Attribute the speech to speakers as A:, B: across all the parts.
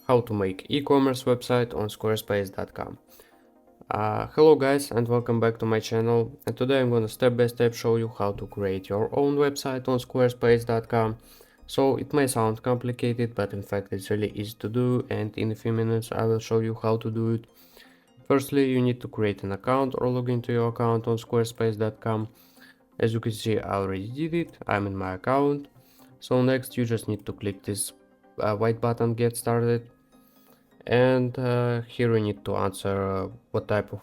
A: how to make e-commerce website on squarespace.com. Hello guys and welcome back to my channel, and today I'm gonna step by step show you how to create your own website on squarespace.com. So it may sound complicated, but in fact it's really easy to do, and in a few minutes I will show you how to do it. Firstly, you need to create an account or log into your account on squarespace.com. As you can see, I already did it. I'm in my account. So next you just need to click this white button, get started, and here we need to answer what type of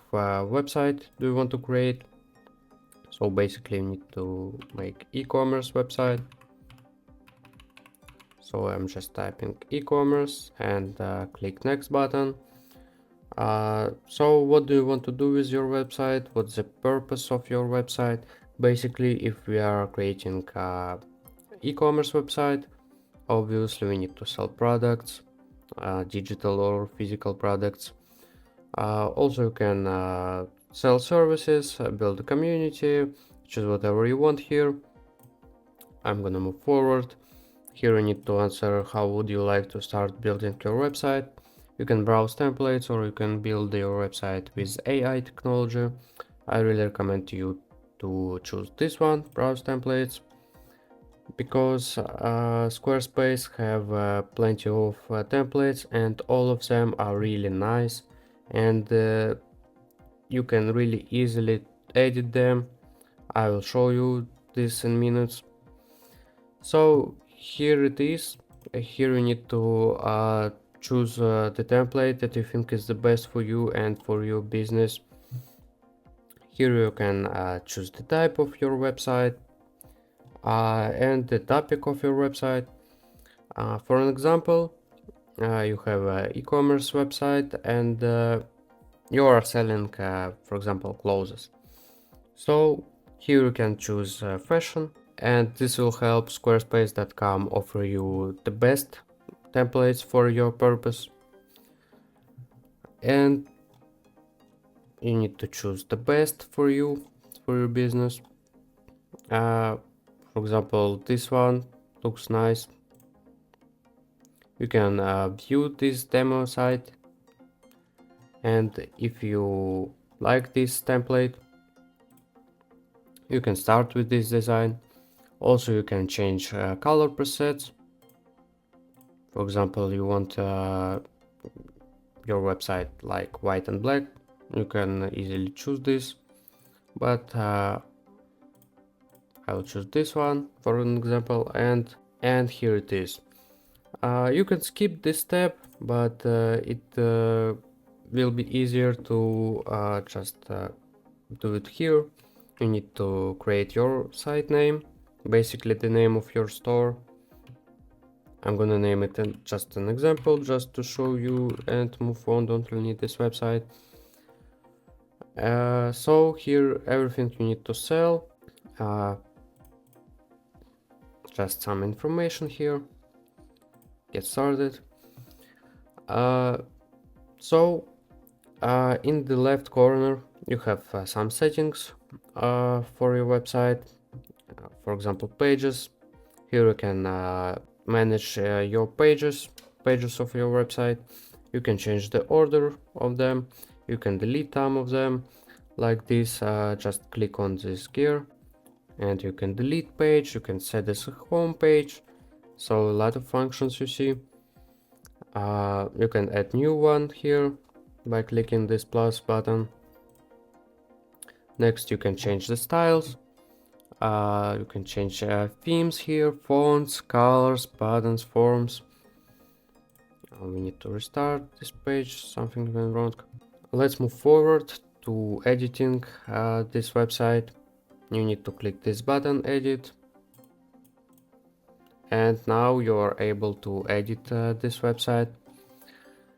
A: website do you want to create. So basically you need to make e-commerce website. So I'm just typing e-commerce and click next button. So what do you want to do with your website? What's the purpose of your website? Basically, if we are creating e-commerce website, obviously we need to sell products, digital or physical products. Also you can sell services, build a community, choose whatever you want here. I'm gonna move forward. Here you need to answer how would you like to start building your website. You can browse templates or you can build your website with AI technology. I really recommend you to choose this one, browse templates, because Squarespace have plenty of templates and all of them are really nice, and you can really easily edit them. I will show you this in minutes. So here it is. Here you need to choose the template that you think is the best for you and for your business. Here you can choose the type of your website and the topic of your website. For an example, you have an e-commerce website and you are selling, for example, clothes. So here you can choose fashion, and this will help squarespace.com offer you the best templates for your purpose. And you need to choose the best for you, for your business. For example, this one looks nice. You can view this demo site, and if you like this template, you can start with this design. Also, you can change color presets. For example, you want your website like white and black, you can easily choose this, but I will choose this one for an example, and here it is. You can skip this step, but it will be easier to just do it here. You need to create your site name, basically the name of your store. I'm gonna name it just an example, just to show you and move on. Don't really need this website. So here everything you need to sell, just some information here, get started. In the left corner you have some settings for your website. For example, pages. Here you can manage your pages of your website. You can change the order of them. You can delete some of them like this. Just click on this gear and you can delete page. You can set this a home page. So a lot of functions you see. You can add new one here by clicking this plus button. Next you can change the styles. You can change themes here, fonts, colors, buttons, forms. We need to restart this page, something went wrong. Let's move forward to editing this website. You need to click this button, edit, and now you are able to edit this website.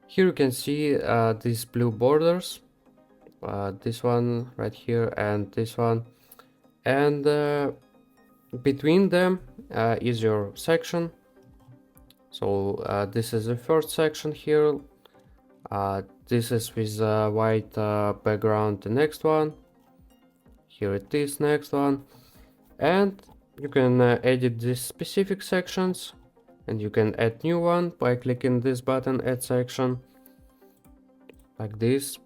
A: Here you can see these blue borders, this one right here and this one, and between them is your section. So this is the first section here. This is with white background, the next one. Here it is, next one. And you can edit these specific sections. and you can add new one by clicking this button, add section, like this.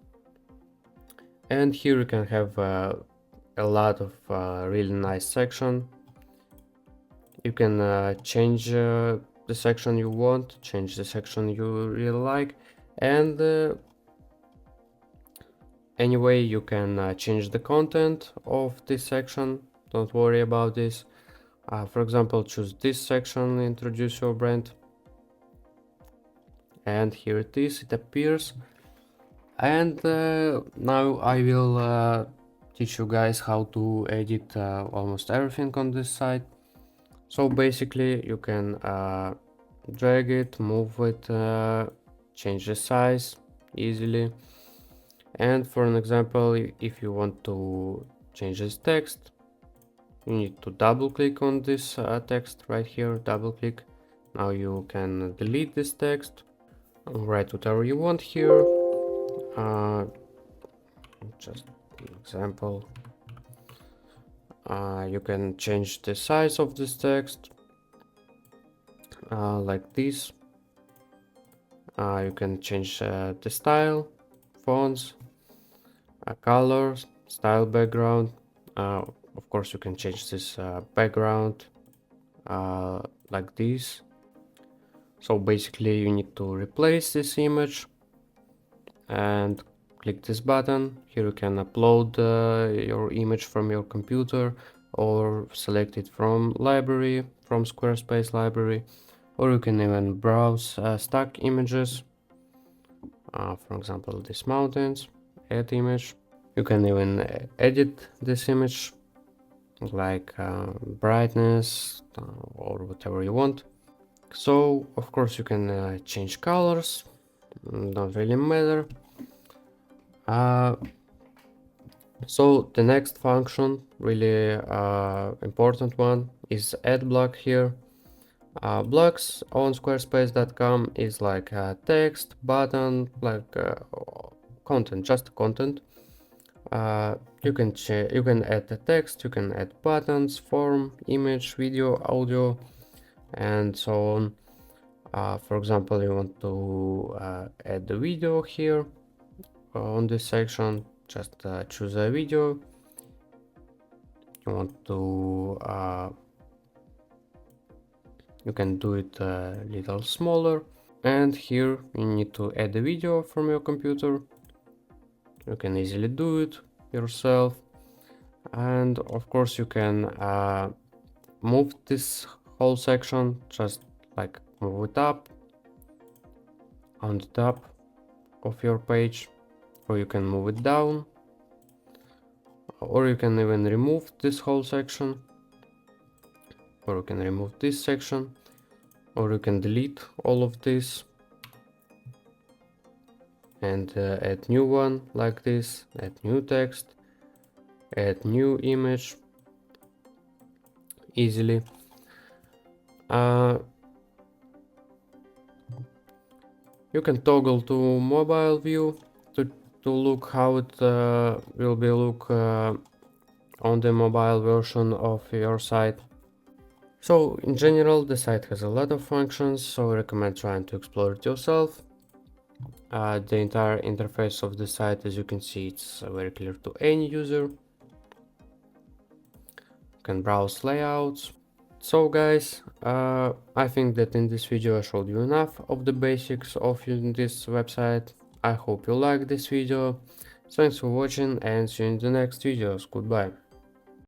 A: And here you can have a lot of really nice section. You can change the section you want, change the section you really like, and anyway, you can change the content of this section. Don't worry about this. For example, choose this section, introduce your brand, and here it is, it appears. And now I will teach you guys how to edit almost everything on this site. So basically you can drag it, move it, change the size easily. And for an example, if you want to change this text, you need to double click on this text right here, double click. Now you can delete this text, write whatever you want here. Just an example. You can change the size of this text like this. You can change the style, fonts, colors, style, background. Of course, you can change this background like this. So basically you need to replace this image and click this button. Here you can upload your image from your computer, or select it from library, from Squarespace library, or you can even browse stock images. For example, these mountains, add image. You can even edit this image, like brightness or whatever you want. So of course you can change colors, don't really matter. So the next function, really important one, is add block here. Blocks on squarespace.com is like text, button, like content, just content. You can add the text, you can add buttons, form, image, video, audio, and so on. For example, you want to add the video here on this section. Just choose a video. You want to you can do it a little smaller, and here you need to add a video from your computer. You can easily do it yourself, and of course you can move this whole section, just like move it up on the top of your page, or you can move it down, or you can even remove this whole section, or you can remove this section, or you can delete all of this and add new one like this, add new text, add new image easily. You can toggle to mobile view to look how it will be look on the mobile version of your site. So in general, the site has a lot of functions, so I recommend trying to explore it yourself. The entire interface of the site, as you can see, it's very clear to any user. You can browse layouts. So guys, I think that in this video I showed you enough of the basics of using this website. I hope you liked this video. Thanks for watching and see you in the next videos. Goodbye.